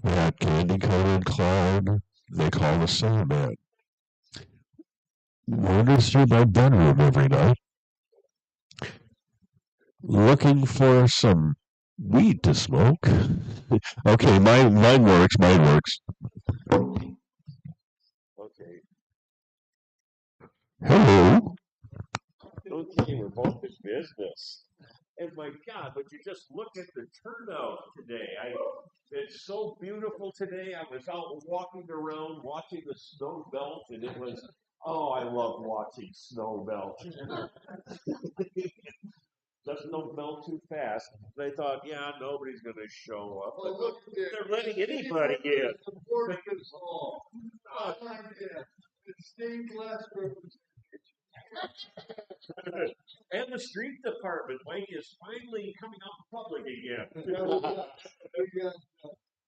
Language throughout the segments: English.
That candy-colored cloud they call the Sandman wanders through my bedroom every night, looking for some weed to smoke. Okay, mine works. Mine works. Okay. Hello. Okay, we're both in business. And my God, but you just look at the turnout today. It's so beautiful today. I was out walking around, watching the snow melt, and it was, oh, I love watching snow melt. Doesn't melt too fast. They thought, yeah, nobody's going to show up. But look, they're letting anybody in. It's stained glass And the street department, Mike, is finally coming out in public again. We got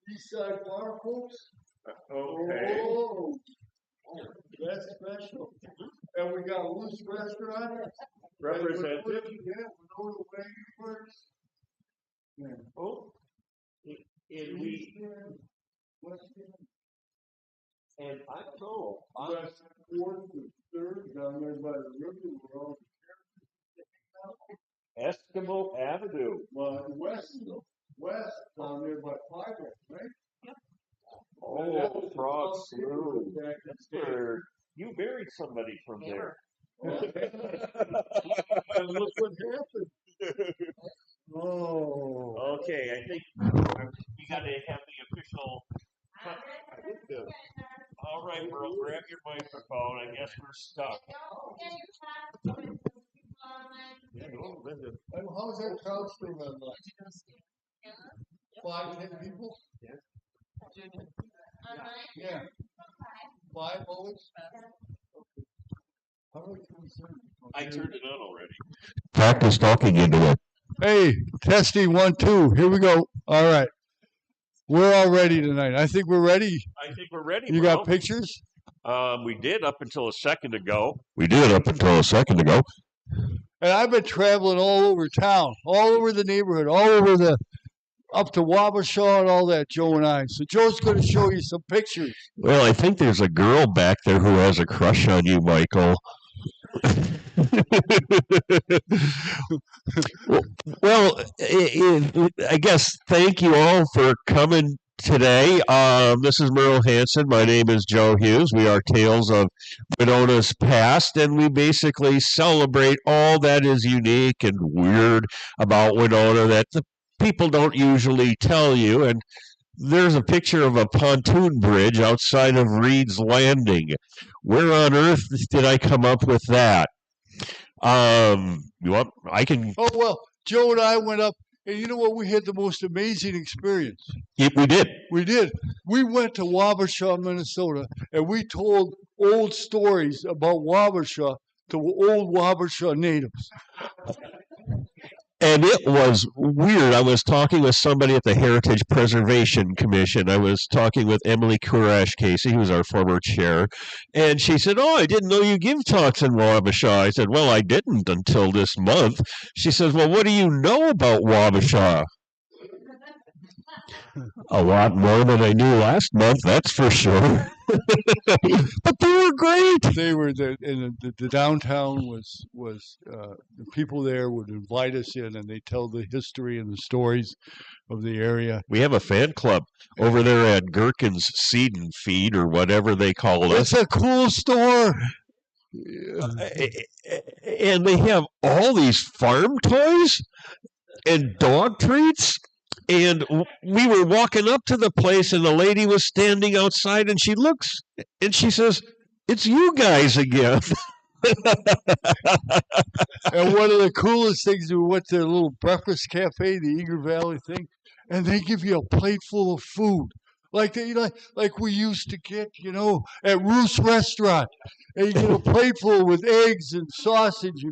East Side Bar, folks. Okay. Oh, that's special. And we got Loose Restaurant. Representative. Yeah, Winona Wagon Works. Yeah. Oh. And we. And I don't know. West 4th and 3rd down there by the river. We're all Eskimo Avenue. well, west down there by Fiber, right? Yep. Oh, Frog Slough. That's where you married somebody from there. And look what happened. Oh. Okay, I think we got to have the official. All right, Merle, grab your microphone. I guess we're stuck. Yeah, no, Linda. And how's that couch room at night? 5, 10 people? Yeah. Yeah. 5 always? How many can we serve? I turned it on already. Practice talking into it. Hey, testing 1, 2. Here we go. All right. We're all ready tonight. I think we're ready. I think we're ready. You got pictures? We did up until a second ago. We did up until a second ago. And I've been traveling all over town, all over the neighborhood, up to Wabasha and all that, Joe and I. So Joe's going to show you some pictures. Well, I think there's a girl back there who has a crush on you, Michael. Well, I guess thank you all for coming today. This is Merle Hansen. My name is Joe Hughes. We are Tales of Winona's Past, and we basically celebrate all that is unique and weird about Winona that the people don't usually tell you. And there's a picture of a pontoon bridge outside of Reed's Landing. Where on earth did I come up with that? You want? I can. Oh, well, Joe and I went up, and you know what? We had the most amazing experience. We did. We did. We went to Wabasha, Minnesota, and we told old stories about Wabasha to old Wabasha natives. And it was weird. I was talking with somebody at the Heritage Preservation Commission. I was talking with Emily Kurash Casey, who's our former chair. And she said, oh, I didn't know you give talks in Wabasha. I said, well, I didn't until this month. She says, well, what do you know about Wabasha? A lot more than I knew last month, that's for sure. But they were great. They were the downtown was the people there would invite us in, and they tell the history and the stories of the area. We have a fan club over there at Gherkin's Seed and Feed, or whatever they call it. It's a cool store. And they have all these farm toys and dog treats. And we were walking up to the place, and the lady was standing outside, and she looks, and she says, it's you guys again. And one of the coolest things, we went to a little breakfast cafe, the Eager Valley thing, and they give you a plate full of food. Like we used to get, at Roos Restaurant. And you get a plate full with eggs and sausage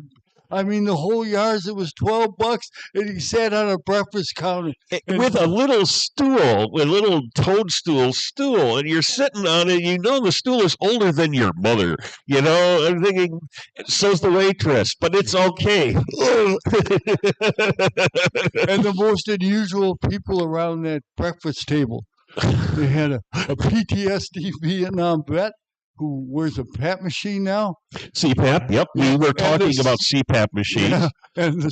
and the whole yards, it was $12, and he sat on a breakfast counter. With a little stool, a little toadstool stool, and you're sitting on it, the stool is older than your mother. I'm thinking, so's the waitress, but it's okay. And the most unusual people around that breakfast table. They had a PTSD Vietnam vet who wears a PAP machine now. CPAP. Yep, we were talking about CPAP machines. Yeah, and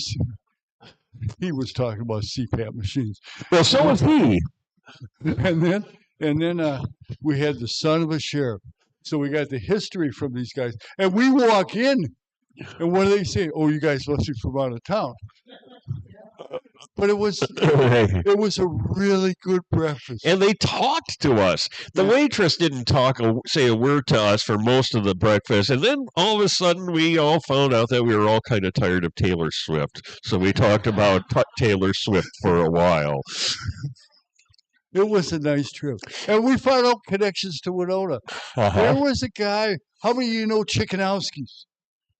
he was talking about CPAP machines. Well, so was he. And then we had the son of a sheriff. So we got the history from these guys, and we walk in, and what do they say? Oh, you guys must be from out of town. But it was a really good breakfast. And they talked to us. The waitress didn't say a word to us for most of the breakfast, and then all of a sudden we all found out that we were all kind of tired of Taylor Swift. So we talked about Taylor Swift for a while. It was a nice trip, and we found out connections to Winona. There was a guy. How many of you know Chickanowskis?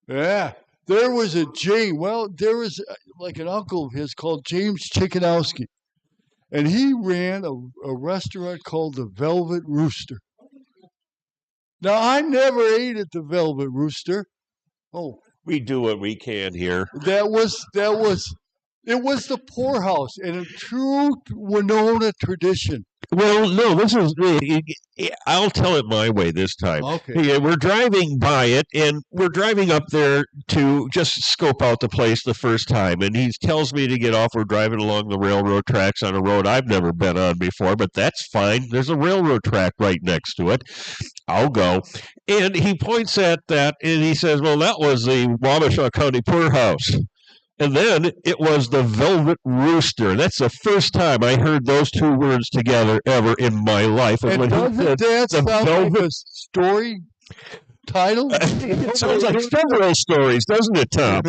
Yeah. There was a James. Well, there was like an uncle of his called James Chickanowski, and he ran a restaurant called the Velvet Rooster. Now, I never ate at the Velvet Rooster. Oh, we do what we can here. It was the poorhouse in a true Winona tradition. Well, no, this is. I'll tell it my way this time. Okay. We're driving by it, and we're driving up there to just scope out the place the first time. And he tells me to get off. We're driving along the railroad tracks on a road I've never been on before, but that's fine. There's a railroad track right next to it. I'll go. And he points at that, and he says, well, that was the Wabasha County Poorhouse. And then it was the Velvet Rooster. That's the first time I heard those two words together ever in my life. And doesn't that sound like a story title? It sounds like several stories, doesn't it, Tom?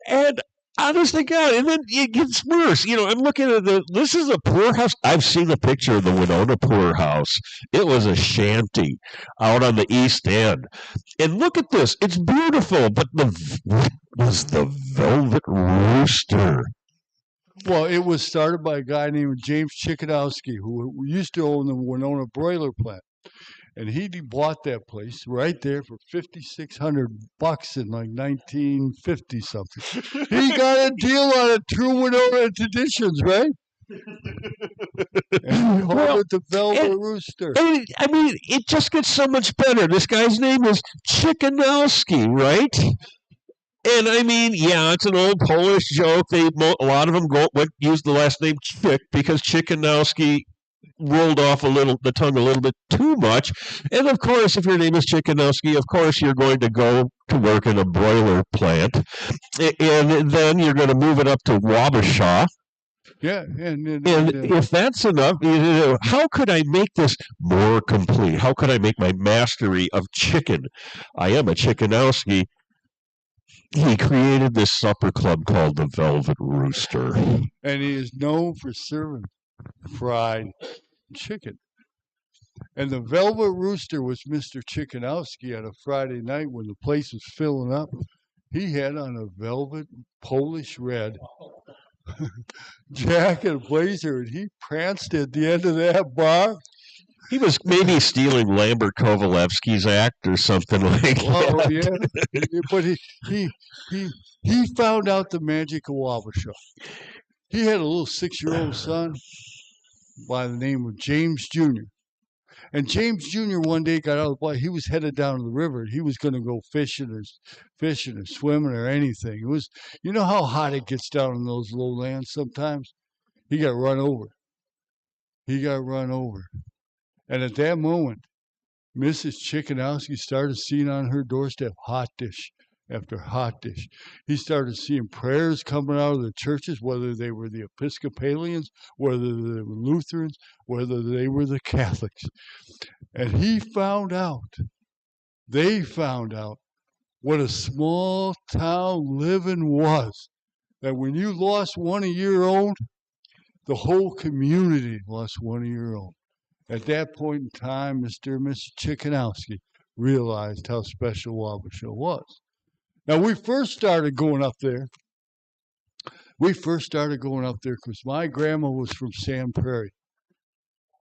And honest to God, and then it gets worse. I'm looking at this is a poorhouse. I've seen a picture of the Winona poorhouse. It was a shanty out on the East End. And look at this. It's beautiful, but what was the Velvet Rooster? Well, it was started by a guy named James Chickanowski, who used to own the Winona broiler plant. And he bought that place right there for $5,600 in like 1950 something. He got a deal on it, true Winona traditions, right? And he called it the Velvet Rooster. I mean, it just gets so much better. This guy's name is Chickanowski, right? And I mean, yeah, it's an old Polish joke. A lot of them use the last name Chick because Chickanowski rolled off the tongue a little bit too much. And of course, if your name is Chickanowski, of course you're going to go to work in a broiler plant, and then you're going to move it up to Wabasha. Yeah, and if that's enough, how could I make this more complete? How could I make my mastery of chicken? I am a Chickanowski. He created this supper club called the Velvet Rooster. And he is known for serving fried chicken. And the Velvet Rooster was Mr. Chickanowski on a Friday night when the place was filling up. He had on a velvet Polish red jacket, blazer, and he pranced at the end of that bar. He was maybe stealing Lambert Kovalevsky's act or something like that. Oh yeah, but he found out the magic of Wabasha. He had a little 6-year-old son by the name of James Jr. And James Jr. one day got out of the boat. He was headed down to the river. He was going to go fishing or swimming or anything. It was, you know how hot it gets down in those lowlands sometimes? He got run over. And at that moment, Mrs. Chickanowski started seeing on her doorstep hot dish after hot dish. He started seeing prayers coming out of the churches, whether they were the Episcopalians, whether they were Lutherans, whether they were the Catholics. And they found out what a small town living was. That when you lost one of your own, the whole community lost one of your own. At that point in time, Mr. and Mrs. Chickanowski realized how special Wabasha was. Now, we first started going up there because my grandma was from Sand Prairie.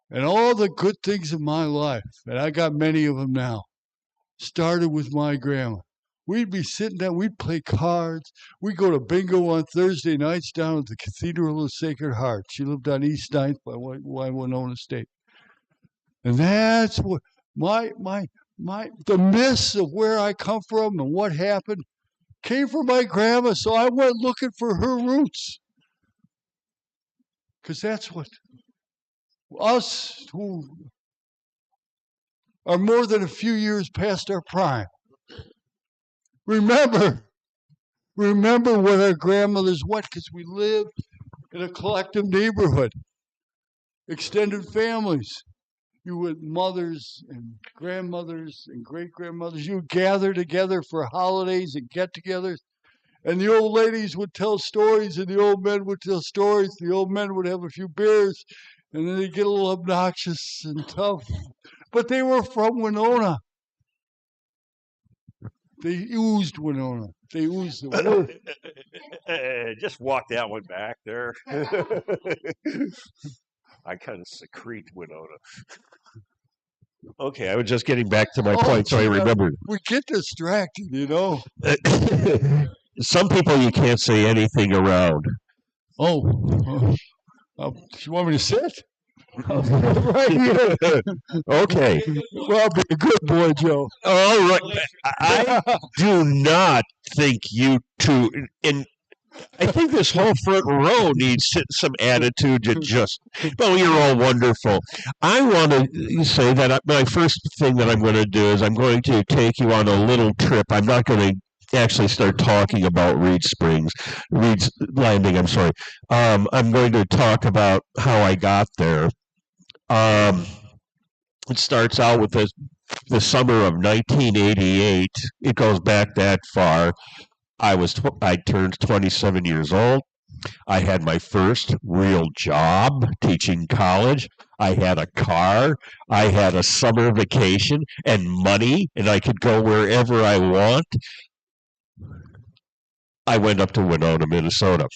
And all the good things in my life, and I got many of them now, started with my grandma. We'd be sitting down. We'd play cards. We'd go to bingo on Thursday nights down at the Cathedral of Sacred Heart. She lived on East Ninth by Winona State. And that's what the myths of where I come from and what happened came from my grandma. So I went looking for her roots. Because that's what us who are more than a few years past our prime. Remember what our grandmothers went, because we live in a collective neighborhood, extended families. You with mothers and grandmothers and great-grandmothers, you would gather together for holidays and get-togethers, and the old ladies would tell stories, and the old men would tell stories. The old men would have a few beers, and then they'd get a little obnoxious and tough. But they were from Winona. They oozed Winona. They oozed the word. Just walk that one back there. I kind of secrete Winona. Okay, I was just getting back to my point, so I remembered. We get distracted, you know. Some people you can't say anything around. Oh, you want me to sit? Right here. Okay. Well, be a good boy, Joe. All right. I do not think you two, and I think this whole front row needs some attitude to just, well, you're all wonderful. I want to say that my first thing that I'm going to do is I'm going to take you on a little trip. I'm not going to actually start talking about Reed's Landing, I'm sorry. I'm going to talk about how I got there. It starts out with the summer of 1988. It goes back that far. I turned 27 years old. I had my first real job teaching college. I had a car. I had a summer vacation and money, and I could go wherever I want. I went up to Winona, Minnesota,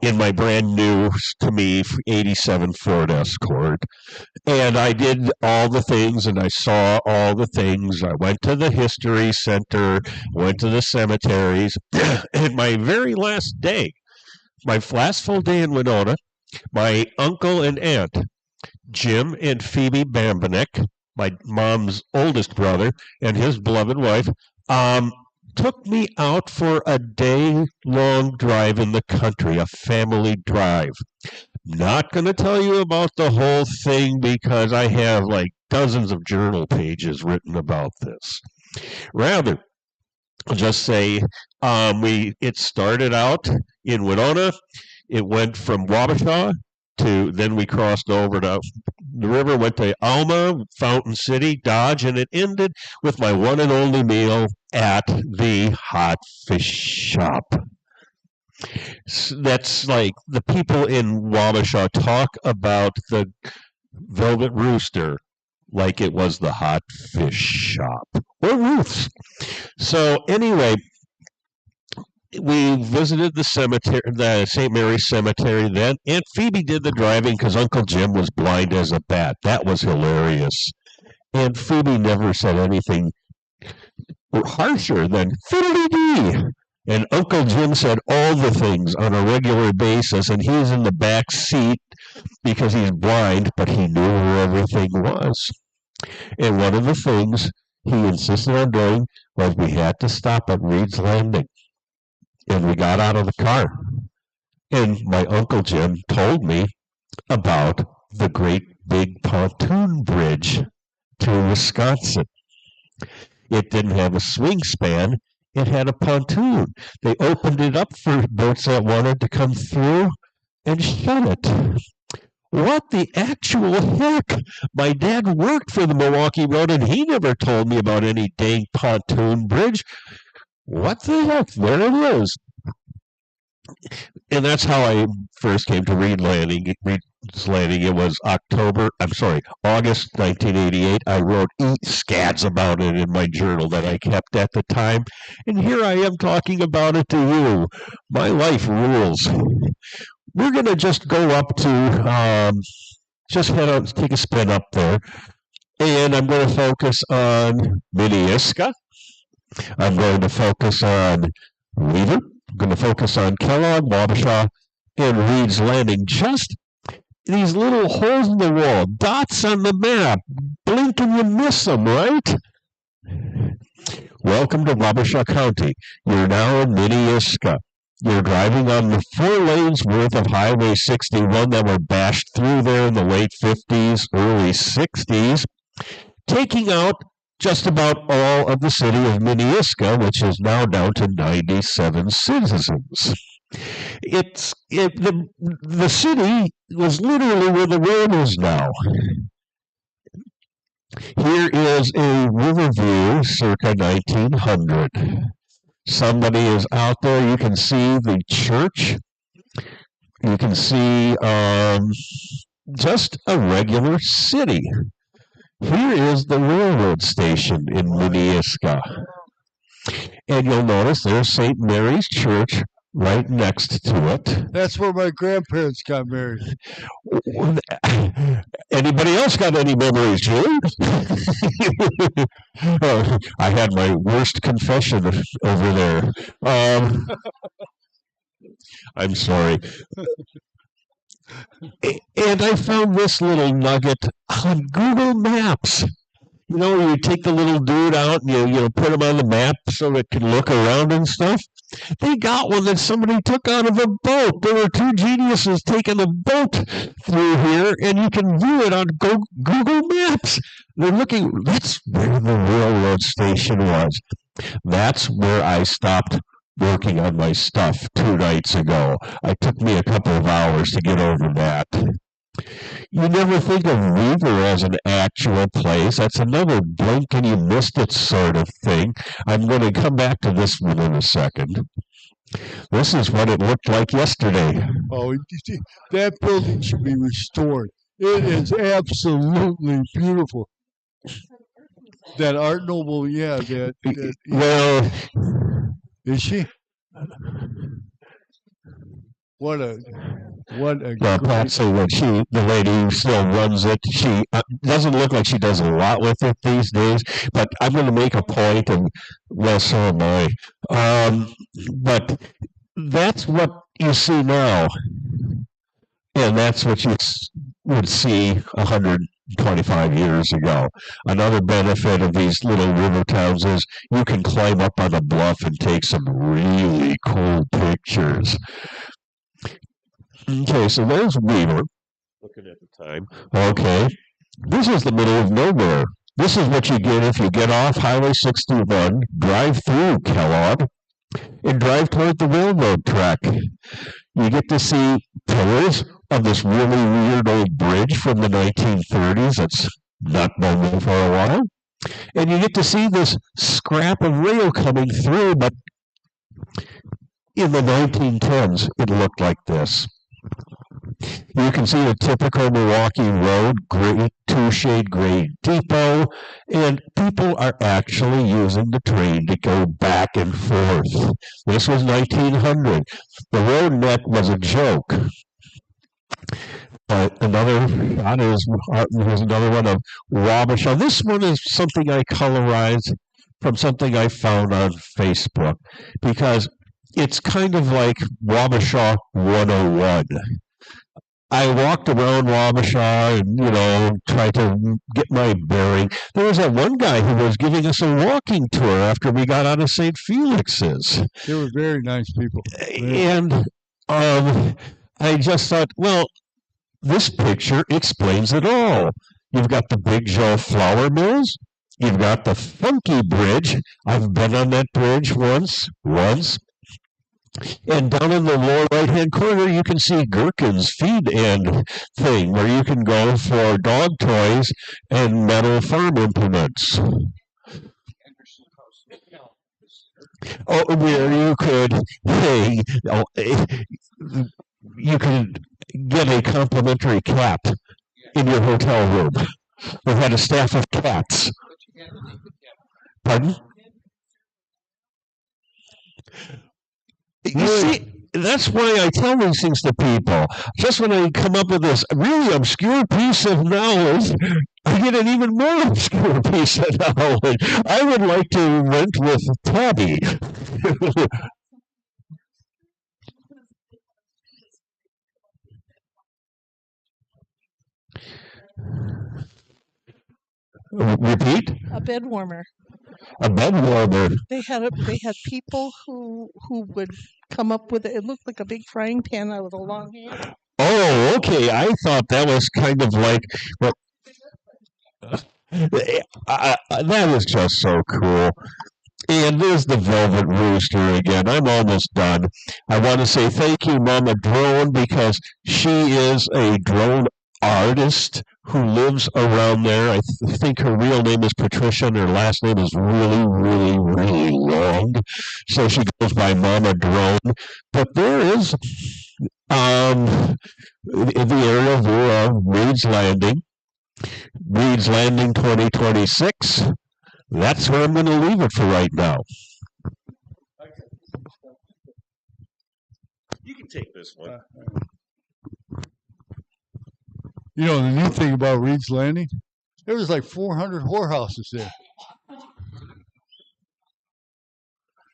in my brand new, to me, 87 Ford Escort. And I did all the things, and I saw all the things. I went to the History Center, went to the cemeteries. And my very last day, my last full day in Winona, my uncle and aunt, Jim and Phoebe Bambanek, my mom's oldest brother, and his beloved wife, took me out for a day-long drive in the country, a family drive. Not going to tell you about the whole thing because I have like dozens of journal pages written about this. Rather, I'll just say it started out in Winona. It went from Wabasha then we crossed over to the river, went to Alma, Fountain City, Dodge, and it ended with my one and only meal at the Hot Fish Shop. That's like the people in Wabasha talk about the Velvet Rooster like it was the Hot Fish Shop or Ruth's. So anyway, we visited the cemetery, the St. Mary's Cemetery then. Aunt Phoebe did the driving because Uncle Jim was blind as a bat. That was hilarious. Aunt Phoebe never said anything harsher than fiddly-dee. And Uncle Jim said all the things on a regular basis, and he's in the back seat because he's blind, but he knew where everything was. And one of the things he insisted on doing was we had to stop at Reed's Landing. And we got out of the car. And my Uncle Jim told me about the great big pontoon bridge to Wisconsin. It didn't have a swing span. It had a pontoon. They opened it up for boats that wanted to come through and shut it. What the actual heck? My dad worked for the Milwaukee Road, and he never told me about any dang pontoon bridge. What the heck? There it is. And that's how I first came to Reed's Landing. It was August 1988. I wrote scads about it in my journal that I kept at the time. And here I am talking about it to you. My life rules. We're going to just go up to, just head out, take a spin up there. And I'm going to focus on Minneaska. I'm going to focus on Weaver. I'm going to focus on Kellogg, Wabasha, and Reed's Landing. Just these little holes in the wall, dots on the map. Blink and you miss them, right? Welcome to Wabasha County. You're now in Minneaska. You're driving on the 4 lanes worth of Highway 61 that were bashed through there in the late 50s, early 60s, taking out just about all of the city of Minneaska, which is now down to 97 citizens. The city was literally where the road is now. Here is a river view circa 1900. Somebody is out there. You can see the church. You can see just a regular city. Here is the railroad station in Minneaska. And you'll notice there's St. Mary's Church right next to it. That's where my grandparents got married. Anybody else got any memories, Julie? I had my worst confession over there. I'm sorry. And I found this little nugget on Google Maps. You know, you take the little dude out and you put him on the map so it can look around and stuff. They got one that somebody took out of a boat. There were 2 geniuses taking a boat through here, and you can view it on Google Maps. They're looking. That's where the railroad station was. That's where I stopped working on my stuff 2 nights ago. It took me a couple of hours to get over that. You never think of Weaver as an actual place. That's another blink and you missed it sort of thing. I'm going to come back to this one in a second. This is what it looked like yesterday. Oh, that building should be restored. It is absolutely beautiful. That Art Noble, yeah. Well, is she? What a well, Patsy, the lady who still runs it, she doesn't look like she does a lot with it these days, but I'm going to make a point, and well, so am I. But that's what you see now, and that's what you would see 125 years ago. Another benefit of these little river towns is you can climb up on a bluff and take some really cool pictures. Okay, so there's Weaver. Looking at the time. Okay. This is the middle of nowhere. This is what you get if you get off Highway 61, drive through Kellogg, and drive toward the railroad track. You get to see pillars of this really weird old bridge from the 1930s that's not been for a while. And you get to see this scrap of rail coming through, but in the 1910s, it looked like this. You can see a typical Milwaukee Road, gray, 2-shade gray depot, and people are actually using the train to go back and forth. This was 1900. The road net was a joke. Another shot here's another one of Wabasha. This one is something I colorized from something I found on Facebook because it's kind of like Wabasha 101. I walked around Wabasha and, tried to get my bearing. There was that one guy who was giving us a walking tour after we got out of St. Felix's. They were very nice people. And I just thought, well, this picture explains it all. You've got the Big Joe flour mills. You've got the Funky Bridge. I've been on that bridge once. And down in the lower right-hand corner, you can see Gherkin's feed end thing, where you can go for dog toys and metal farm implements. Oh, where you could, you could get a complimentary cat in your hotel room. They had a staff of cats. Pardon? You see, that's why I tell these things to people. Just when I come up with this really obscure piece of knowledge, I get an even more obscure piece of knowledge. I would like to rent with Tabby. Repeat? A bed warmer. A bed warmer. They had people who would come up with it. It looked like a big frying pan with a long handle. Oh, okay. I thought that was kind of like, well, that was just so cool. And there's the Velvet Rooster again. I'm almost done. I want to say thank you, Mama Drone, because she is a drone artist who lives around there. I think her real name is Patricia, and her last name is really, really, really long. So she goes by Mama Drone. But there is in the area of Reed's Landing 2026. That's where I'm going to leave it for right now. You can take this one. You know, the neat thing about Reed's Landing, there was like 400 whorehouses there.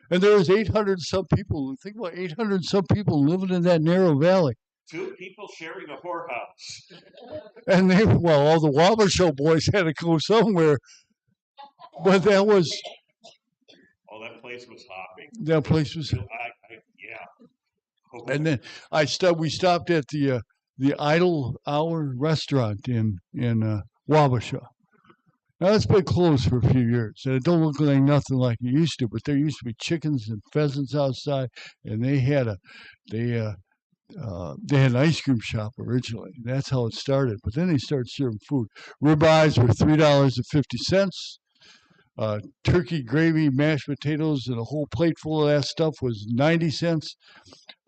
And there was 800 some people. Think about 800 some people living in that narrow valley. 2 people sharing a whorehouse. And all the Wabasha boys had to go somewhere. But that was. Oh, that place was hopping. That place was. Yeah. And then we stopped at the Idle Hour restaurant in Wabasha. Now it's been closed for a few years, and it don't look like nothing like it used to. But there used to be chickens and pheasants outside, and they had an ice cream shop originally. That's how it started. But then they started serving food. Ribeyes were $3.50. Turkey gravy, mashed potatoes, and a whole plate full of that stuff was 90 cents.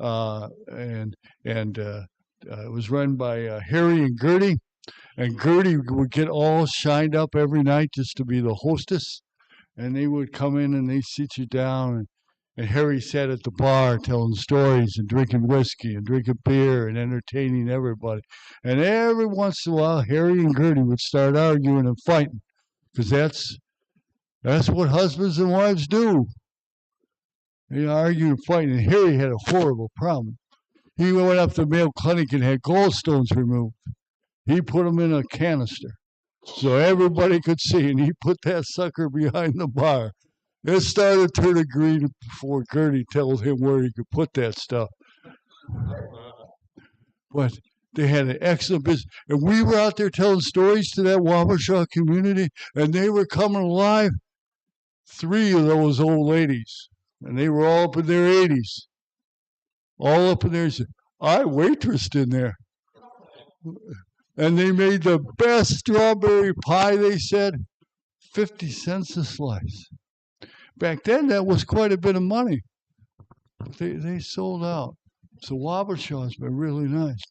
And it was run by Harry and Gertie. And Gertie would get all shined up every night just to be the hostess. And they would come in and they'd sit you down. And Harry sat at the bar telling stories and drinking whiskey and drinking beer and entertaining everybody. And every once in a while, Harry and Gertie would start arguing and fighting. Because that's what husbands and wives do. They argue and fight. And Harry had a horrible problem. He went up to the Mayo Clinic and had gallstones removed. He put them in a canister so everybody could see, and he put that sucker behind the bar. It started turning green before Gertie told him where he could put that stuff. But they had an excellent business. And we were out there telling stories to that Wabasha community, and they were coming alive. 3 of those old ladies, and they were all up in their 80s. All up in there. I waitressed in there. And they made the best strawberry pie, they said, 50 cents a slice. Back then, that was quite a bit of money. They sold out. So Wabasha's been really nice.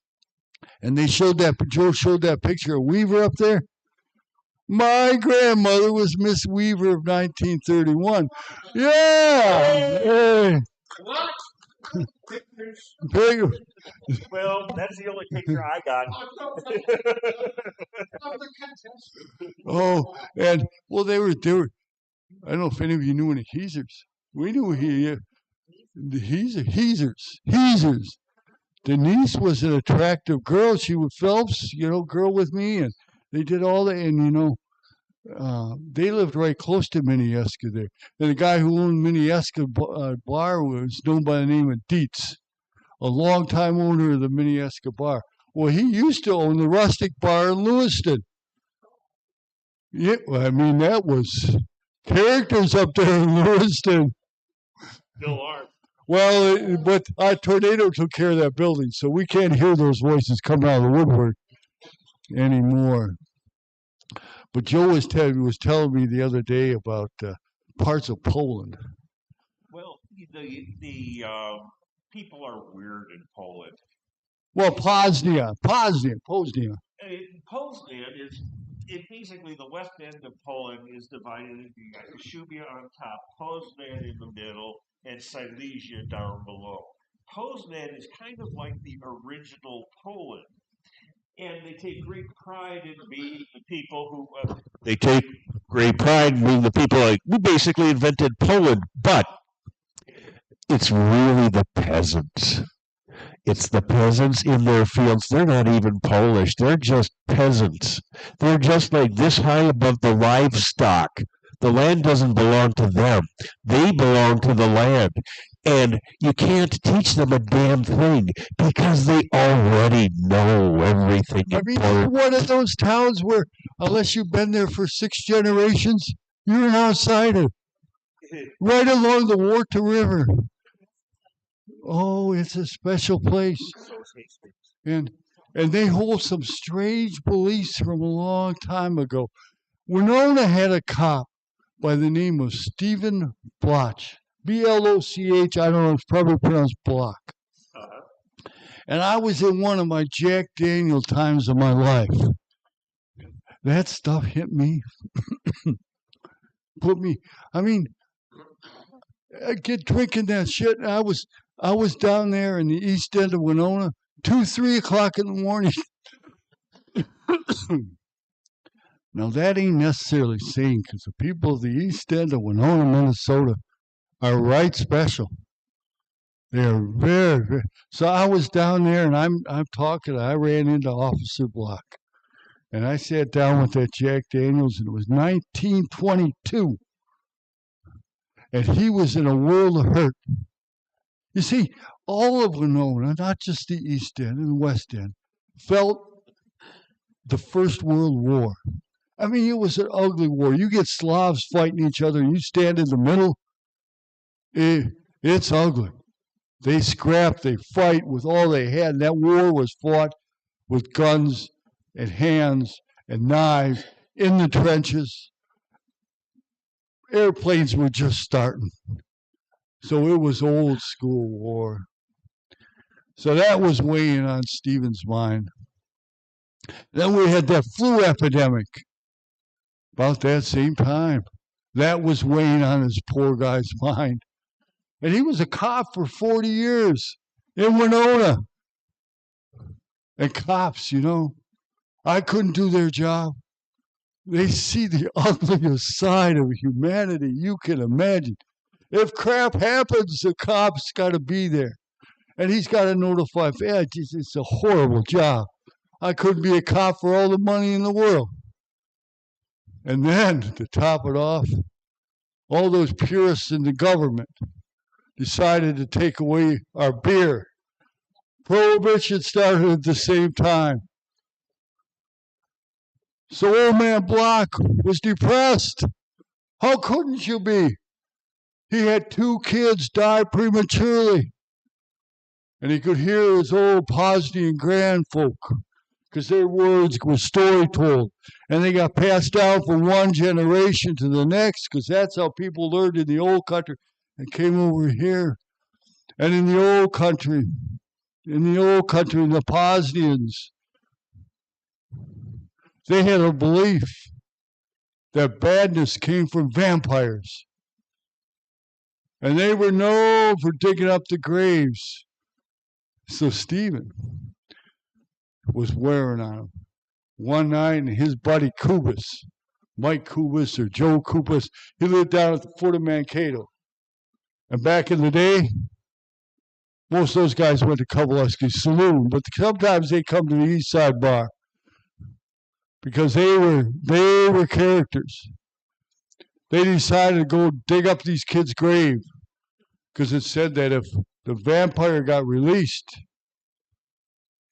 And Joe showed that picture of Weaver up there. My grandmother was Miss Weaver of 1931. Yeah! Hey. What? Big. Well, that's the only picture I got. Oh, and they were. I don't know if any of you knew any Heezers. We knew the Heezers. Denise was an attractive girl. She was Phelps, girl with me, and they did all that. And they lived right close to Minneska there. And the guy who owned Minneska bar was known by the name of Dietz, a longtime owner of the Minneska bar. Well, he used to own the Rustic Bar in Lewiston. Yeah, well, I mean, that was characters up there in Lewiston. Still are. Well, but a tornado took care of that building, so we can't hear those voices coming out of the woodwork anymore. But Joe was telling me the other day about parts of Poland. Well, the people are weird in Poland. Well, Poznan. Poznan is basically the west end of Poland is divided into Kashubia on top, Poznan in the middle, and Silesia down below. Poznan is kind of like the original Poland. And they take great pride in being the people who They take great pride in being the people like we basically invented Poland, but it's really the peasants. It's the peasants in their fields. They're not even Polish. They're just peasants. They're just like this high above the livestock. The land doesn't belong to them. They belong to the land. And you can't teach them a damn thing because they already know everything I mean, important. one of those towns where, unless you've been there for 6 generations, you're an outsider. Right along the Warta River. Oh, it's a special place. And they hold some strange beliefs from a long time ago. Winona had a cop by the name of Stephen Bloch. Bloch, I don't know, it's probably pronounced Bloch. And I was in one of my Jack Daniel times of my life. That stuff hit me. I mean, I get drinking that shit. And I was down there in the east end of Winona, 2, 3 o'clock in the morning. Now, that ain't necessarily saying because the people of the east end of Winona, Minnesota are right special. They are very, very. So I was down there and I'm talking. I ran into Officer Block. And I sat down with that Jack Daniels, and it was 1922. And he was in a world of hurt. You see, all of Winona, not just the East End and the West End, felt the First World War. I mean, it was an ugly war. You get Slavs fighting each other, and you stand in the middle. It's ugly. They scrap, they fight with all they had. And that war was fought with guns and hands and knives in the trenches. Airplanes were just starting. So it was old school war. So that was weighing on Stephen's mind. Then we had that flu epidemic about that same time. That was weighing on his poor guy's mind. And he was a cop for 40 years in Winona. And cops, I couldn't do their job. They see the ugliest side of humanity you can imagine. If crap happens, the cop's got to be there. And he's got to notify. It's a horrible job. I couldn't be a cop for all the money in the world. And then, to top it off, all those purists in the government decided to take away our beer. Prohibition started at the same time. So old man Block was depressed. How couldn't you be? He had 2 kids die prematurely. And he could hear his old Posny and grandfolk because their words were story told. And they got passed down from one generation to the next because that's how people learned in the old country and came over here. And in the old country, the Posnians, they had a belief that badness came from vampires. And they were known for digging up the graves. So Stephen was wearing on him. One night, and his buddy Kubis, Mike Kubis or Joe Kubis, he lived down at the foot of Mankato. And back in the day, most of those guys went to Kowalski's Saloon, but sometimes they come to the East Side Bar because they were characters. They decided to go dig up these kids' grave because it said that if the vampire got released,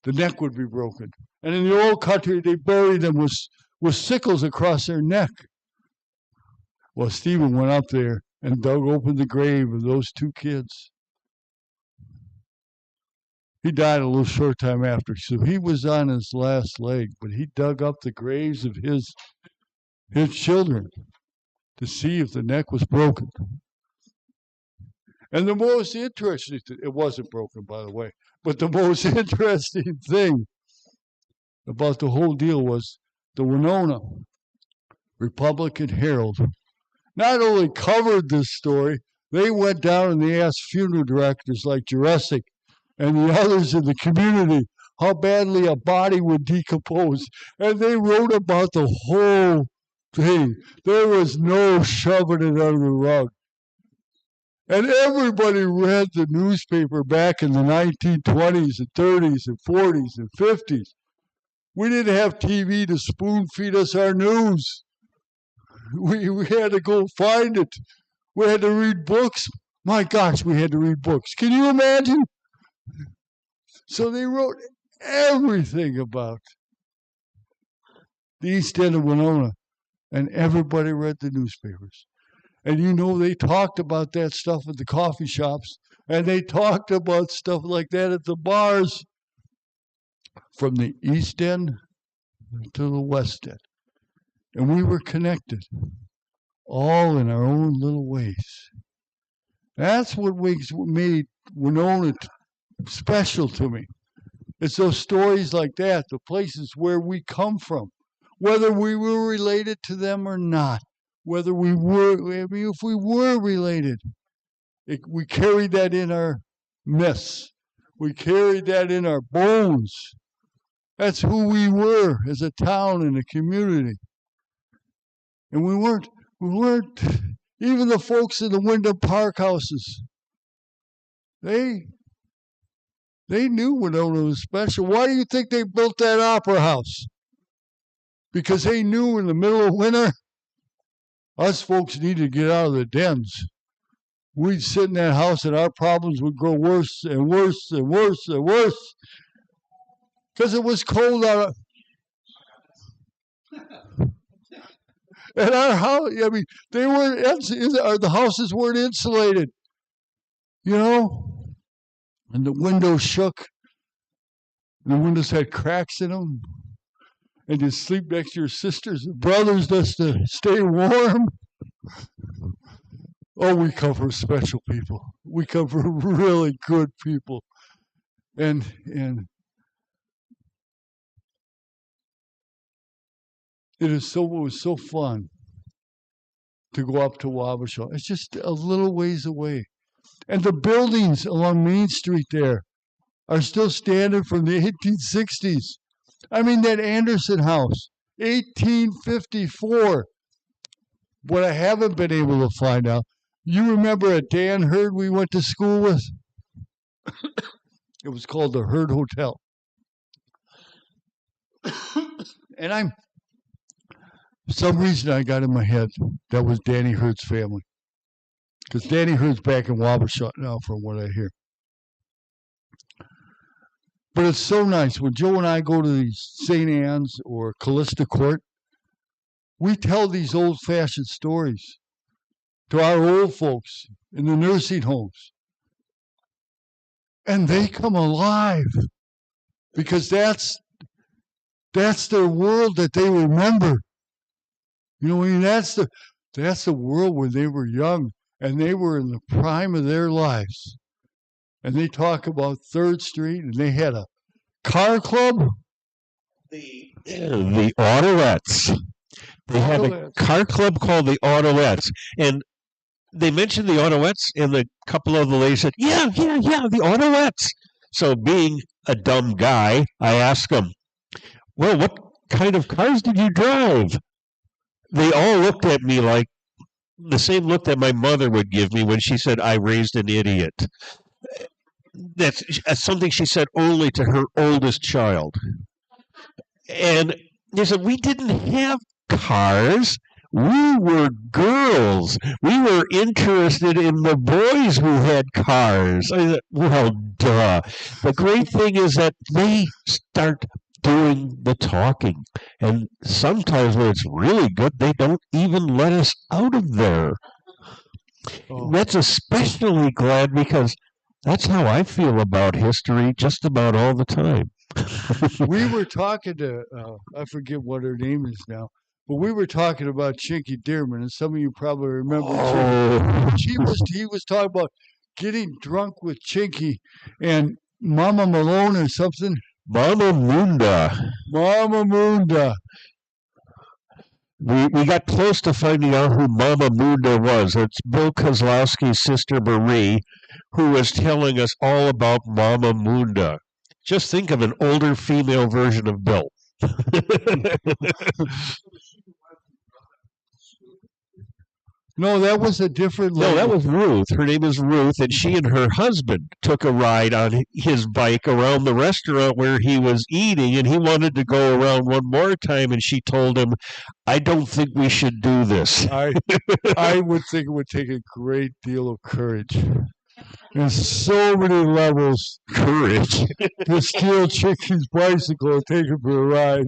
the neck would be broken. And in the old country, they buried them with sickles across their neck. Well, Stephen went up there and dug open the grave of those 2 kids. He died a little short time after, so he was on his last leg, but he dug up the graves of his children to see if the neck was broken. And the most interesting thing, it wasn't broken, by the way, but the most interesting thing about the whole deal was the Winona Republican Herald not only covered this story, they went down and they asked funeral directors like Jurassic and the others in the community, how badly a body would decompose. And they wrote about the whole thing. There was no shoving it under the rug. And everybody read the newspaper back in the 1920s and 30s and 40s and 50s. We didn't have TV to spoon feed us our news. We had to go find it. We had to read books. My gosh, we had to read books. Can you imagine? So they wrote everything about the East End of Winona, and everybody read the newspapers. And they talked about that stuff at the coffee shops, and they talked about stuff like that at the bars, from the East End to the West End. And we were connected, all in our own little ways. That's what made Winona special to me. It's those stories like that, the places where we come from, whether we were related to them or not, if we were related, we carried that in our myths. We carried that in our bones. That's who we were as a town and a community. And we weren't, even the folks in the Wyndham Park houses, they knew Winona was special. Why do you think they built that opera house? Because they knew in the middle of winter, us folks needed to get out of the dens. We'd sit in that house and our problems would grow worse and worse and worse and worse. Because it was cold out. And our house, they weren't, the houses weren't insulated. And the windows shook. The windows had cracks in them. And you sleep next to your sisters and brothers just to stay warm. Oh, we come from special people. We come from really good people. And it was so fun to go up to Wabasha. It's just a little ways away. And the buildings along Main Street there are still standing from the 1860s. I mean, that Anderson House, 1854. What I haven't been able to find out, you remember a Dan Hurd we went to school with? It was called the Hurd Hotel. And for some reason I got in my head that was Danny Hurd's family. Because Danny Hurd's back in Wabasha now, from what I hear. But it's so nice. When Joe and I go to the St. Anne's or Callista Court, we tell these old-fashioned stories to our old folks in the nursing homes. And they come alive. Because that's their world that they remember. That's the world where they were young and they were in the prime of their lives. And they talk about 3rd Street, and they had a car club. The Autolettes. They had a car club called the Autolettes. And they mentioned the Autolettes, and a couple of the ladies said, yeah, the Autolettes. So being a dumb guy, I asked them, well, what kind of cars did you drive? They all looked at me like the same look that my mother would give me when she said I raised an idiot. That's something she said only to her oldest child. And they said, we didn't have cars. We were girls. We were interested in the boys who had cars. I said, well, duh. The great thing is that they start doing the talking. And sometimes when it's really good, they don't even let us out of there. Oh. That's especially glad because that's how I feel about history just about all the time. We were talking to, I forget what her name is now, but we were talking about Chinky Dearman, and some of you probably remember Chinky. He was talking about getting drunk with Chinky and Mama Malone or something. Mama Munda. We got close to finding out who Mama Munda was. It's Bill Kozlowski's sister Marie, who was telling us all about Mama Munda. Just think of an older female version of Bill. No, that was a different No, lady. that was Ruth. Her name is Ruth, and she and her husband took a ride on his bike around the restaurant where he was eating, and he wanted to go around one more time, and she told him, I don't think we should do this. I would think it would take a great deal of courage. There's so many levels Courage. to steal Chicky's bicycle and take him for a ride.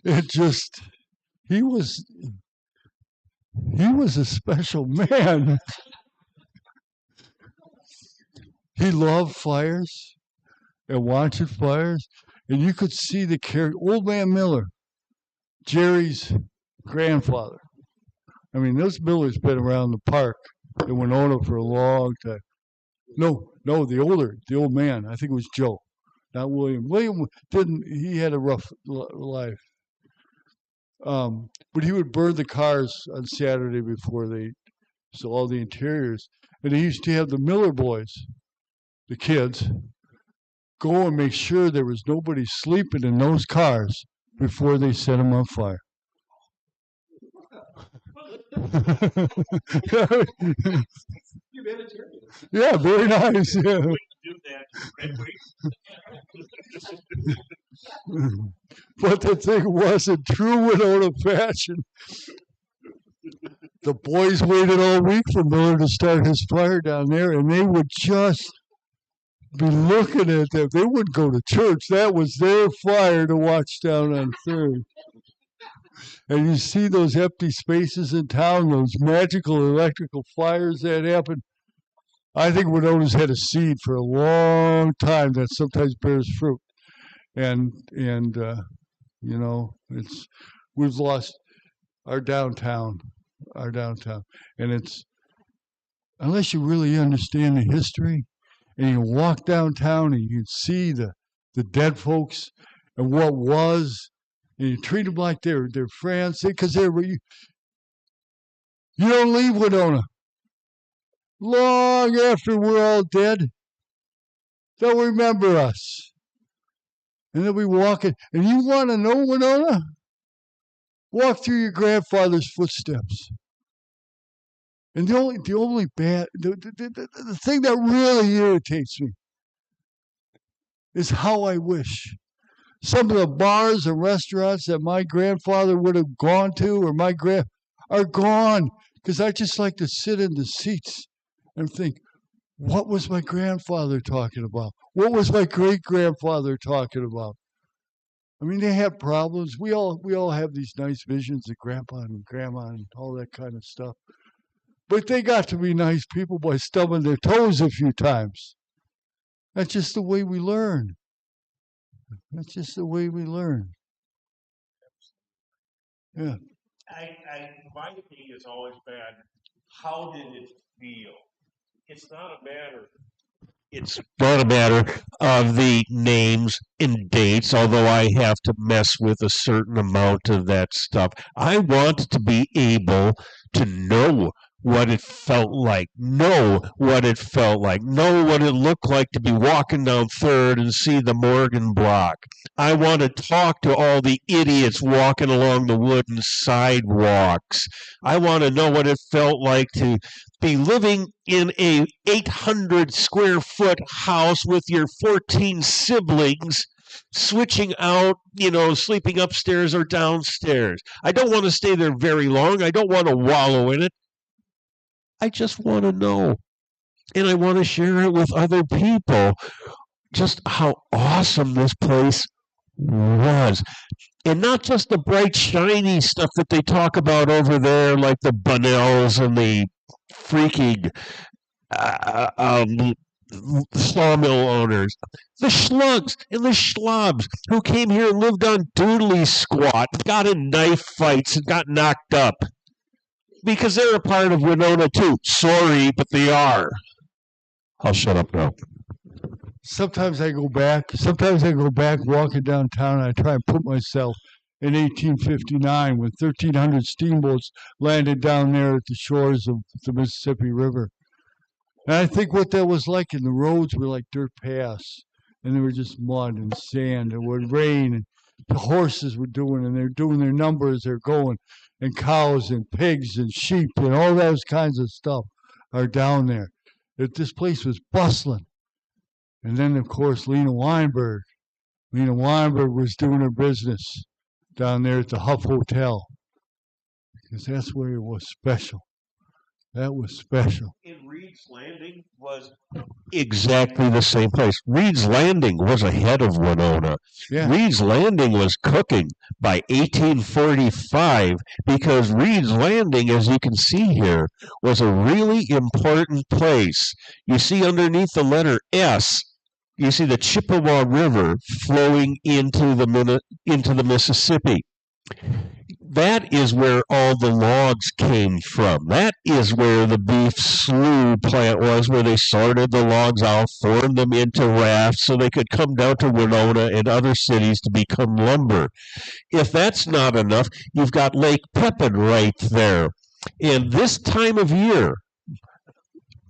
It just, he was a special man. He loved fires and watching fires, and you could see the character. Old Man Miller, Jerry's grandfather. I mean, those Millers been around the park in Winona for a long time. No, the old man. I think it was Joe, not William. William didn't. He had a rough life. But he would burn the cars on Saturday before they saw all the interiors. And he used to have the Miller boys, the kids, go and make sure there was nobody sleeping in those cars before they set them on fire. Yeah, very nice. Yeah. But the thing was, in true Winona fashion, the boys waited all week for Miller to start his fire down there, and they would just be looking at them. They wouldn't go to church. That was their fire to watch down on Third. And you see those empty spaces in town, those magical electrical fires that happen. I think Winona's had a seed for a long time that sometimes bears fruit. And you know, we've lost our downtown, and it's, unless you really understand the history, and you walk downtown and you see the dead folks and what was, and you treat them like they're friends, because you don't leave Winona. Long after we're all dead, they'll remember us. And they'll be walking. And you want to know Winona? Walk through your grandfather's footsteps. And the thing that really irritates me is how I wish some of the bars and restaurants that my grandfather would have gone to, or are gone. Because I just like to sit in the seats and think, what was my grandfather talking about? What was my great-grandfather talking about? I mean, they have problems. We all have these nice visions of grandpa and grandma and all that kind of stuff. But they got to be nice people by stubbing their toes a few times. That's just the way we learn. Yeah. My thing has always been, how did it feel? It's not a matter of the names and dates, although I have to mess with a certain amount of that stuff. I want to be able to know what it felt like, know what it looked like to be walking down Third and see the Morgan block. I want to talk to all the idiots walking along the wooden sidewalks. I want to know what it felt like to be living in a 800 square foot house with your 14 siblings, switching out, sleeping upstairs or downstairs. I don't want to stay there very long. I don't want to wallow in it. I just want to know. And I want to share it with other people, just how awesome this place was. And not just the bright, shiny stuff that they talk about over there, like the Bunnells and the freaking sawmill owners. The schlugs and the schlubs who came here and lived on doodly squat, got in knife fights and got knocked up. Because they're a part of Winona too. Sorry, but they are. I'll shut up now. Sometimes I go back walking downtown, and I try and put myself in 1859 when 1,300 steamboats landed down there at the shores of the Mississippi River. And I think what that was like, and the roads were like dirt paths, and they were just mud and sand, and it would rain, and the horses were doing, and they're doing their number as they're going, and cows and pigs and sheep and all those kinds of stuff are down there. This place was bustling. And then, of course, Lena Weinberg. Lena Weinberg was doing her business down there at the Huff Hotel because that's where it was special. That was special. In Reed's Landing was Exactly the same place. Reed's Landing was ahead of Winona. Yeah. Reed's Landing was cooking by 1845 because Reed's Landing, as you can see here, was a really important place. You see underneath the letter S, you see the Chippewa River flowing into the Mississippi. That is where all the logs came from. That is where the beef slough plant was, where they sorted the logs out, formed them into rafts so they could come down to Winona and other cities to become lumber. If that's not enough, you've got Lake Pepin right there. And this time of year,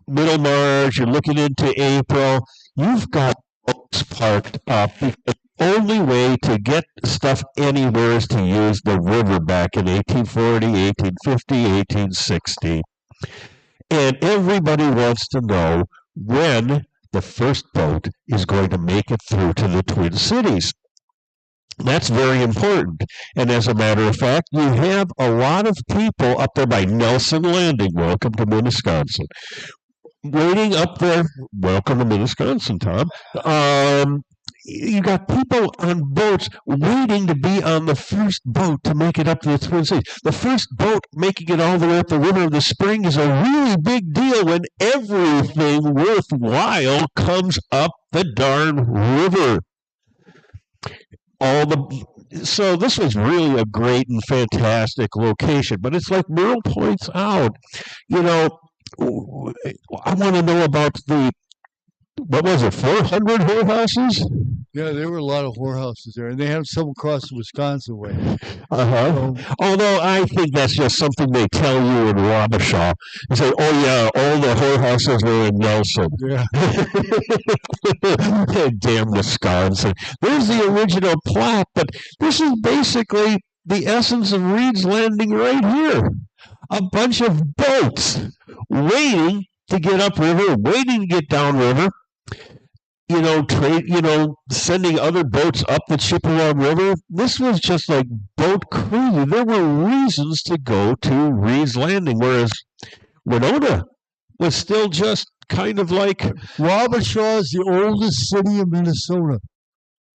Middlemarch, you're looking into April, you've got boats parked up because the only way to get stuff anywhere is to use the river back in 1840, 1850, 1860. And everybody wants to know when the first boat is going to make it through to the Twin Cities. That's very important. And as a matter of fact, you have a lot of people up there by Nelson Landing. Welcome to Wisconsin. Waiting up there. Welcome to Wisconsin, Tom. You got people on boats waiting to be on the first boat to make it up to the Twin Cities. The first boat making it all the way up the River of the Spring is a really big deal when everything worthwhile comes up the darn river. So this was really a great and fantastic location. But it's like Merle points out, I want to know about what was it, 400 whorehouses? Yeah, there were a lot of whorehouses there, and they have some across the Wisconsin way. Although I think that's just something they tell you in Wabasha. They say, oh yeah, all the whorehouses were in Nelson. Yeah. Damn Wisconsin. There's the original plaque, but this is basically the essence of Reed's Landing right here. A bunch of boats waiting to get upriver, waiting to get downriver. Sending other boats up the Chippewa River. This was just like boat cruising. There were reasons to go to Reed's Landing, whereas Winona was still just kind of like... Wabasha is the oldest city in Minnesota.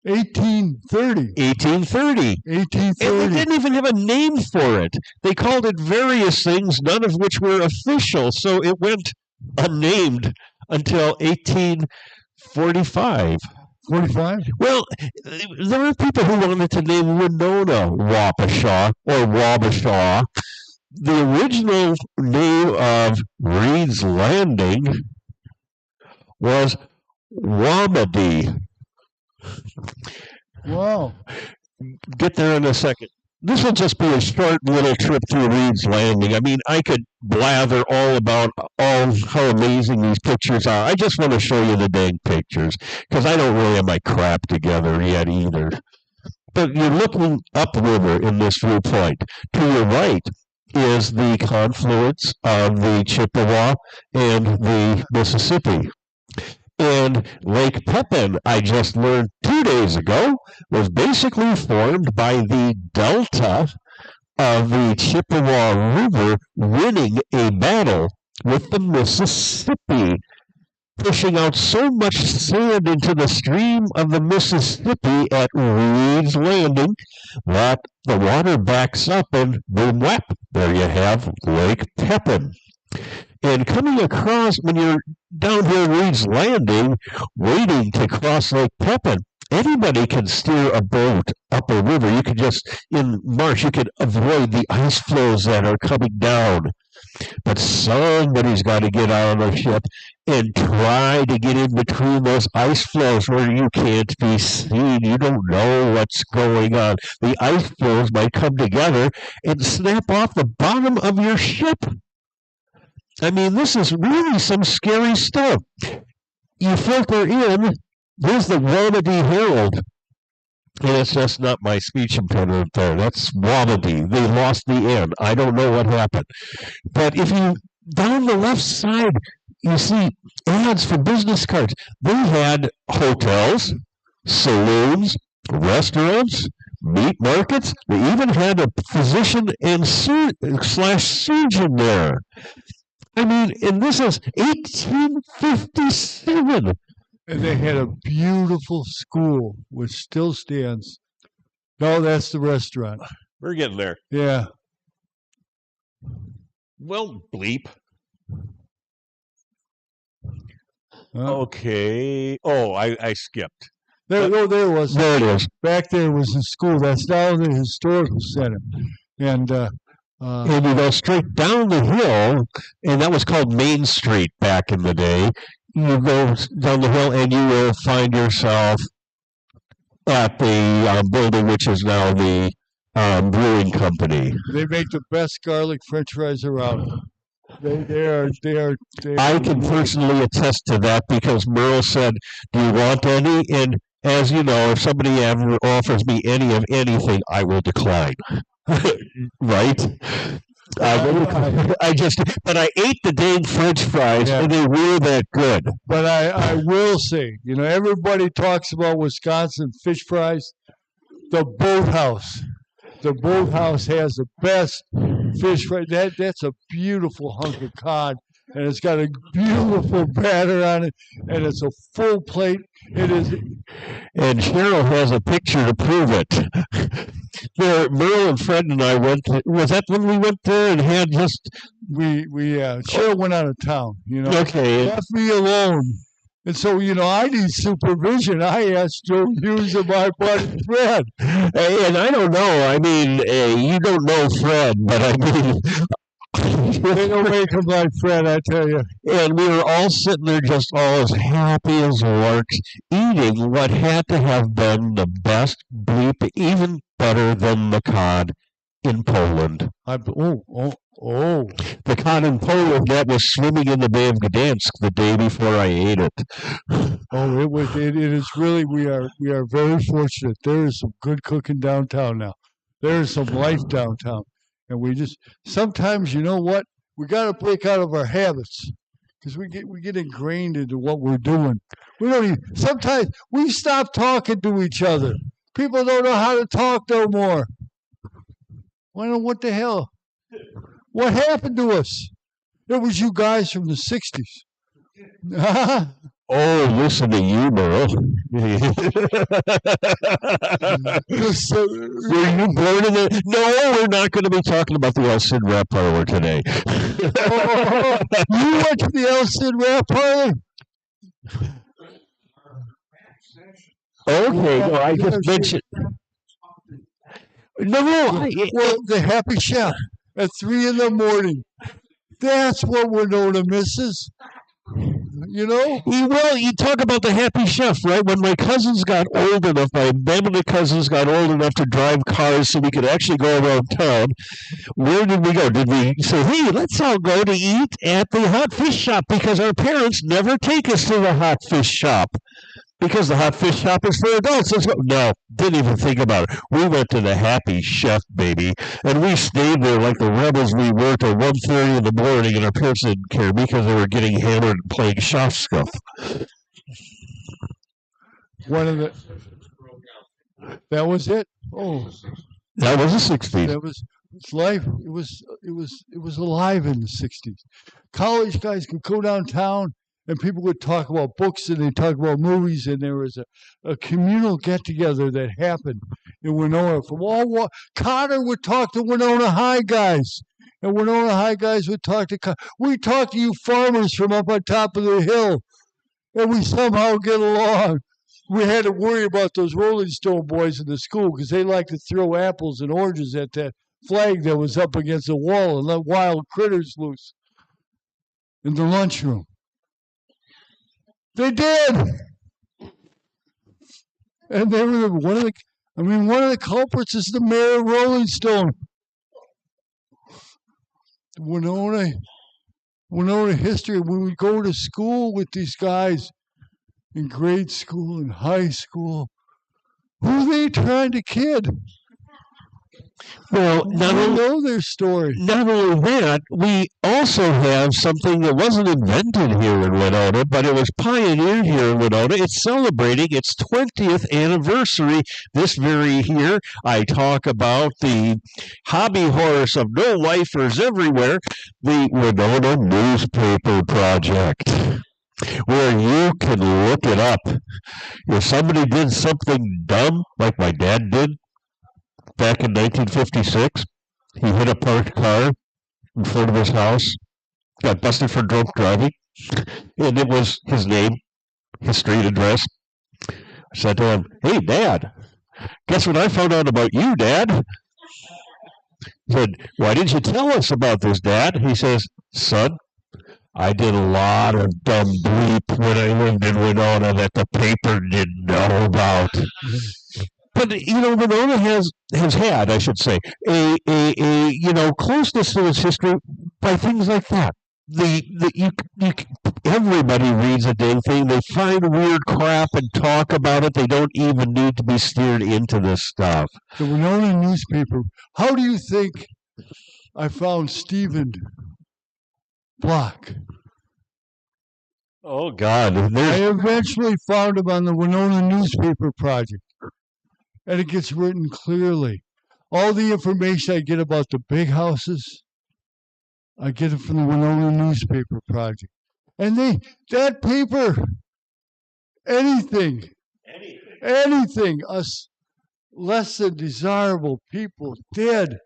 1830. 1830. And they didn't even have a name for it. They called it various things, none of which were official. So it went unnamed until 1845. 45? Well, there were people who wanted to name Winona Wabasha or Wabasha. The original name of Reed's Landing was Wamadi. Wow. Get there in a second. This will just be a short little trip through Reed's Landing. I mean, I could blather all about how amazing these pictures are. I just want to show you the dang pictures because I don't really have my crap together yet either. But you're looking upriver in this viewpoint. To your right is the confluence of the Chippewa and the Mississippi. And Lake Pepin, I just learned 2 days ago, was basically formed by the delta of the Chippewa River winning a battle with the Mississippi, pushing out so much sand into the stream of the Mississippi at Reed's Landing that the water backs up and boom whap, there you have Lake Pepin. And coming across, when you're down here at Reed's Landing, waiting to cross Lake Pepin, anybody can steer a boat up a river. You could just, in March, you could avoid the ice flows that are coming down. But somebody's got to get out of the ship and try to get in between those ice flows where you can't be seen. You don't know what's going on. The ice flows might come together and snap off the bottom of your ship. I mean, this is really some scary stuff. You filter in, there's the Wannabe Herald. And it's just not my speech impediment there. That's Wannabe. They lost the N. I don't know what happened. But if you, down the left side, you see ads for business cards. They had hotels, saloons, restaurants, meat markets. They even had a physician and slash surgeon there. I mean, and this is 1857. And they had a beautiful school, which still stands. No, that's the restaurant. We're getting there. Yeah. Well, bleep. Huh? Okay. Oh, I skipped. There it was. There it is. Back there was the school. That's now the historical center. And And you go straight down the hill, and that was called Main Street back in the day. You go down the hill, and you will find yourself at the building, which is now the brewing company. they make the best garlic French fries around. They are. I can personally attest to that because Merle said, "Do you want any?" And as you know, if somebody ever offers me any of anything, I will decline. Right? But I ate the dang French fries, Yeah. and they were that good. But I will say, everybody talks about Wisconsin fish fries. The Boathouse. The Boathouse has the best fish fry. That's a beautiful hunk of cod, and it's got a beautiful batter on it, and it's a full plate. It is. And Cheryl has a picture to prove it. There, Merle and Fred and I went. Was that when we went there and had just? Cheryl went out of town. Okay. Left me alone. And so, I need supervision. I asked Joe Hughes and my buddy Fred. And I don't know. I mean, you don't know Fred, but I mean, They don't make him like Fred, I tell you. and we were all sitting there just all as happy as larks, eating what had to have been the best bleep, even better than the cod in Poland. The cod in Poland that was swimming in the Bay of Gdansk the day before I ate it. It is really, we are very fortunate. There is some good cooking downtown now. There is some life downtown. And we just, sometimes, you know what? We got to break out of our habits because we get ingrained into what we're doing. We don't even, sometimes we stop talking to each other. People don't know how to talk no more. What the hell? What happened to us? It was you guys from the 60s. Oh, listen to you, Merle. Were you born in the... No, we're not going to be talking about the El Cid Rap Parlor today. You went to the El Cid Rap Parlor? Okay, no, I just mentioned... Well, the Happy Chef at 3 a.m. That's what Winona misses. Well, you talk about the Happy Chef, right? When my cousins got old enough, my feminine cousins got old enough to drive cars so we could actually go around town, where did we go? Did we say, hey, let's all go to eat at the hot fish shop? Because our parents never take us to the hot fish shop. Because the hot fish shop is for adults. Let's go. No, didn't even think about it. We went to the Happy Chef, baby, and we stayed there like the rebels we were till 1:30 in the morning, and our parents didn't care because they were getting hammered and playing shop stuff. That was it. Oh, that was the 60s. That was it's life. It was alive in the 60s. College guys could go downtown. And people would talk about books and they'd talk about movies, and there was a communal get-together that happened in Winona. Connor would talk to Winona High guys, and Winona High guys would talk to we'd talk to you farmers from up on top of the hill, and we somehow get along. We had to worry about those Rolling Stone boys in the school because they liked to throw apples and oranges at that flag that was up against the wall and let wild critters loose in the lunchroom. They did, and they were one of the culprits is the mayor of Rolling Stone. Winona, Winona history. When we go to school with these guys in grade school and high school, who are they trying to kid? Well, We know their story. not only that, we also have something that wasn't invented here in Winona, but it was pioneered here in Winona. It's celebrating its 20th anniversary this very year. I talk about the hobby horse of no lifers everywhere, the Winona Newspaper Project, where you can look it up. If somebody did something dumb, like my dad did back in 1956, he hit a parked car in front of his house, got busted for drunk driving, and it was his name, his street address. I said to him, "Hey, Dad, guess what I found out about you, Dad?" He said, "Why didn't you tell us about this, Dad?" He says, "Son, I did a lot of dumb bleep when I lived in Winona that the paper didn't know about." But Winona has had, I should say, a closeness to its history by things like that. Everybody reads a dang thing. They find weird crap and talk about it. They don't even need to be steered into this stuff. The Winona newspaper. How do you think I found Stephen Block? Oh God! I eventually found him on the Winona Newspaper Project, and it gets written clearly. All the information I get about the big houses, I get it from the Winona Newspaper Project. And that paper, anything, us less than desirable people dead.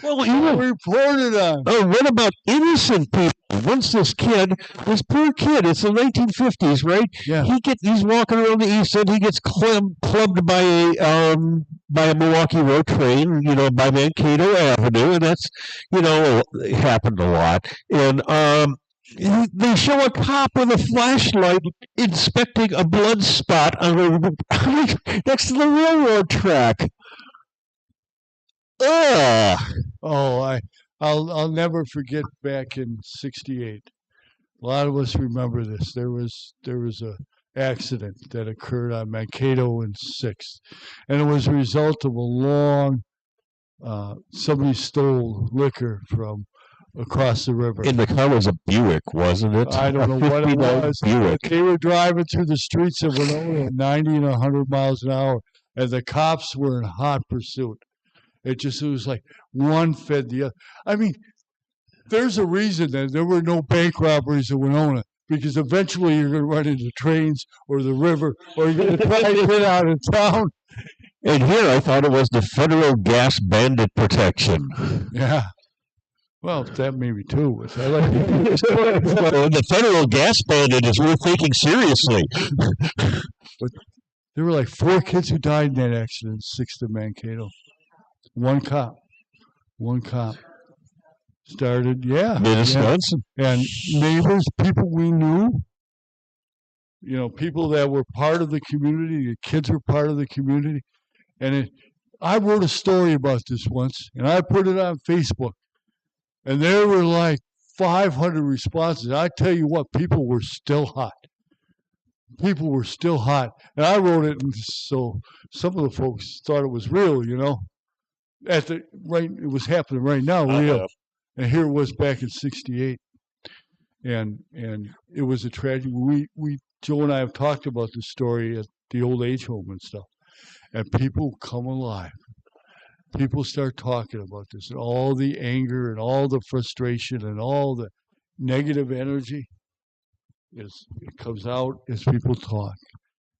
Well, reported on. Oh, what about innocent people? Once this poor kid, it's the 1950s, right? Yeah. He's walking around the east end. He gets clubbed by a Milwaukee Road train, by Mankato Avenue, and that's, it happened a lot. And they show a cop with a flashlight inspecting a blood spot next to the railroad track. Ugh. Oh, I'll never forget back in '68. A lot of us remember this. There was a accident that occurred on Mankato and 6th, and it was a result of a long. Somebody stole liquor from across the river. And the car was a Buick, wasn't it? I don't know what it was. Buick. They were driving through the streets of Winona at 90 and 100 miles an hour, and the cops were in hot pursuit. It was like one fed the other. I mean, there's a reason that there were no bank robberies in Winona, because eventually you're going to run into trains or the river, or you're going to try to get out of town. And here I thought it was the Federal Gas Bandit Protection. Yeah. Well, that maybe too. I like well, the Federal Gas Bandit is worth taking seriously. But there were like 4 kids who died in that accident, 6th of Mankato. One cop started, Wisconsin. And neighbors, people we knew, people that were part of the community, the kids were part of the community. And I wrote a story about this once, and I put it on Facebook, and there were like 500 responses. I tell you what, people were still hot. And I wrote it, and so some of the folks thought it was real, it was happening right now, real. And here it was back in '68, and it was a tragedy. Joe and I have talked about this story at the old age home and stuff, and people come alive. People start talking about this, and all the anger and all the frustration and all the negative energy it comes out as people talk.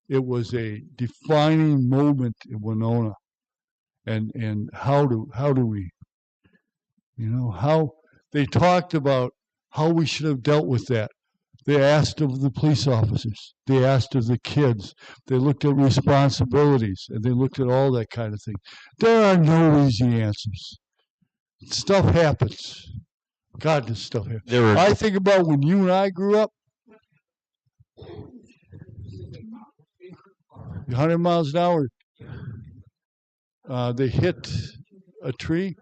It was a defining moment in Winona. And how do we, how they talked about how we should have dealt with that. They asked of the police officers. They asked of the kids. They looked at responsibilities, and they looked at all that kind of thing. There are no easy answers. Stuff happens. God, this stuff happens. I think about when you and I grew up. 100 miles an hour. They hit a tree,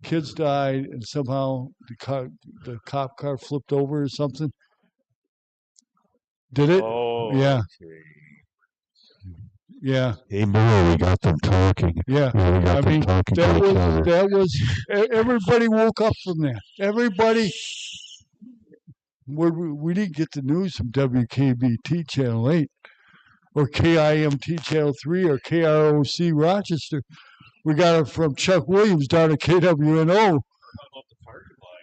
kids died, and somehow the cop car flipped over or something. Did it? Oh, Yeah. okay. Yeah. Hey, Merle, we got them talking. Yeah. Yeah, we got I them mean, talking to each other. that was everybody woke up from that. Everybody. We didn't get the news from WKBT Channel 8 or KIMT Channel 3 or KROC Rochester. We got it from Chuck Williams down at KWNO. How about the parking lot?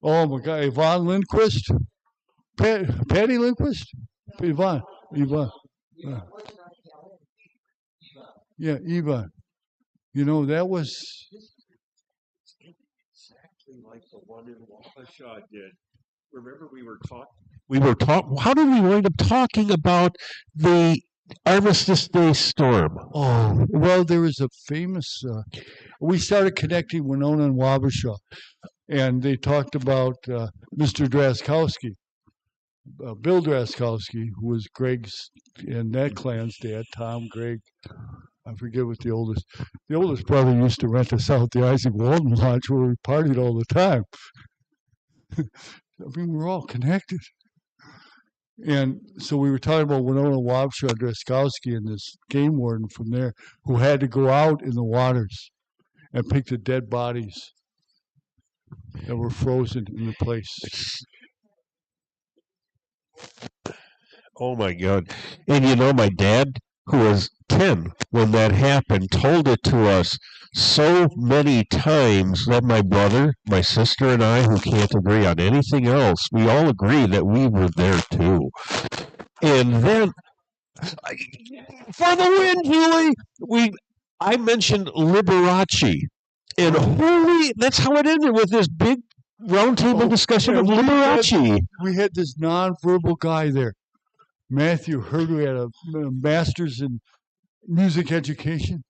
Oh my God, Yvonne Lindquist, Patty Lindquist, Yvonne. Yeah, Yvonne. You know that was Exactly like the one in Waukesha did. Remember, we were talking. How did we wind up talking about the Armistice Day storm? Oh, well, there was a famous. We started connecting Winona and Wabasha, and they talked about Mr. Draskowski, Bill Draskowski, who was Greg's and that clan's dad, Tom, Greg. I forget what the oldest. The oldest brother used to rent us out the Isaac Walton Lodge where we partied all the time. I mean, we're all connected. And so we were talking about Winona Wabasha Draskowski and this game warden from there who had to go out in the waters and pick the dead bodies that were frozen in the place. Oh my God. And you know, my dad, who was 10 when that happened, told it to us so many times that my brother, my sister, and I, who can't agree on anything else, we all agree that we were there too. And then, for the win, Julie, I mentioned Liberace. And holy, that's how it ended with this big roundtable discussion of Liberace. We had this nonverbal guy there, Matthew Hurd, who had a master's in music education.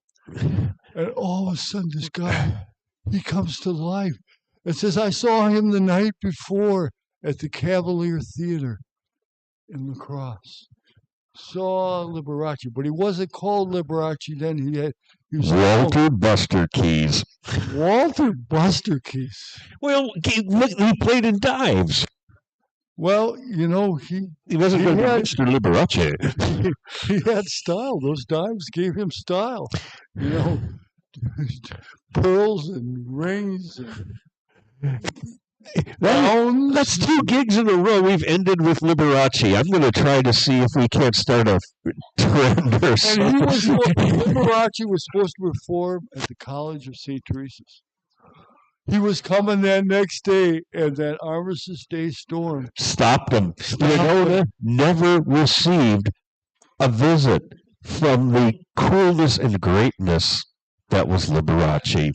And all of a sudden, this guy, he comes to life and says, I saw him the night before at the Cavalier Theater in La Crosse. Saw Liberace, but he wasn't called Liberace then. He was Walter Buster Keys. Walter Buster Keys. Well, he played in dives. Well, you know, he wasn't going to be Mr. Liberace. He had style. Those dives gave him style. You know, pearls and rings. That's 2 gigs in a row. We've ended with Liberace. I'm going to try to see if we can't start a trend or something. Liberace was supposed to perform at the College of St. Teresa's. He was coming that next day, and that Armistice Day storm stopped him. Winona never received a visit from the coolness and greatness that was Liberace.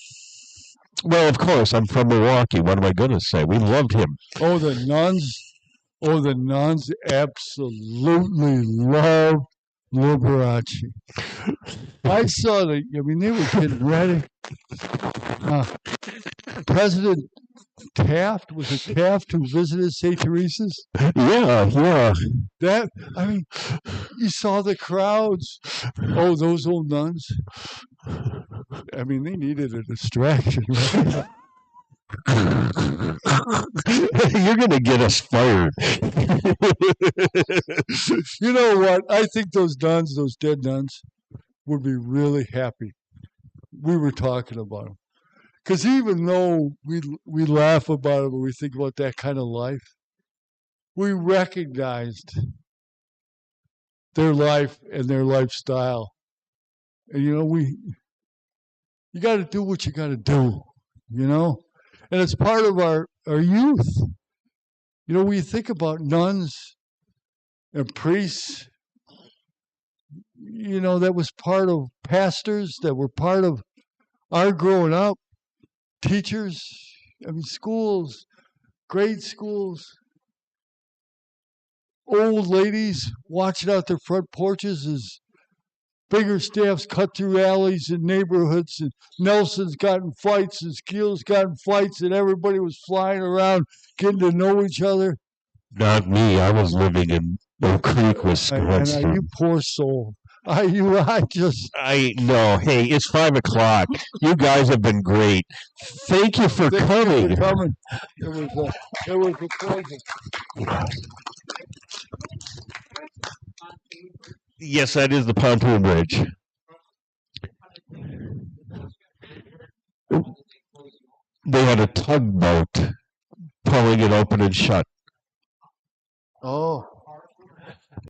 Well, of course, I'm from Milwaukee. What am I going to say? We loved him. Oh, the nuns absolutely loved Liberace. I saw they were getting ready. President Taft, was it Taft who visited St. Teresa's? Yeah. You saw the crowds. Oh, those old nuns. They needed a distraction. Right? You're going to get us fired. You know what? I think those dead nuns, would be really happy. We were talking about them. Because even though we laugh about it when we think about that kind of life, we recognized their life and their lifestyle. And, you got to do what you got to do, And it's part of our youth. When you think about nuns and priests, that was part of pastors, that were part of our growing up. Teachers, schools, grade schools, old ladies watching out their front porches as bigger staffs cut through alleys and neighborhoods, and Nelson's got in fights, and Skeels got in fights, and everybody was flying around getting to know each other. Not me. I was living in Oak Creek, Wisconsin. You poor soul. I just I know. Hey, it's 5 o'clock. You guys have been great. Thank you for thank you coming. for coming. It was a pleasure. Yes, that is the pontoon bridge. They had a tugboat pulling it open and shut. Oh,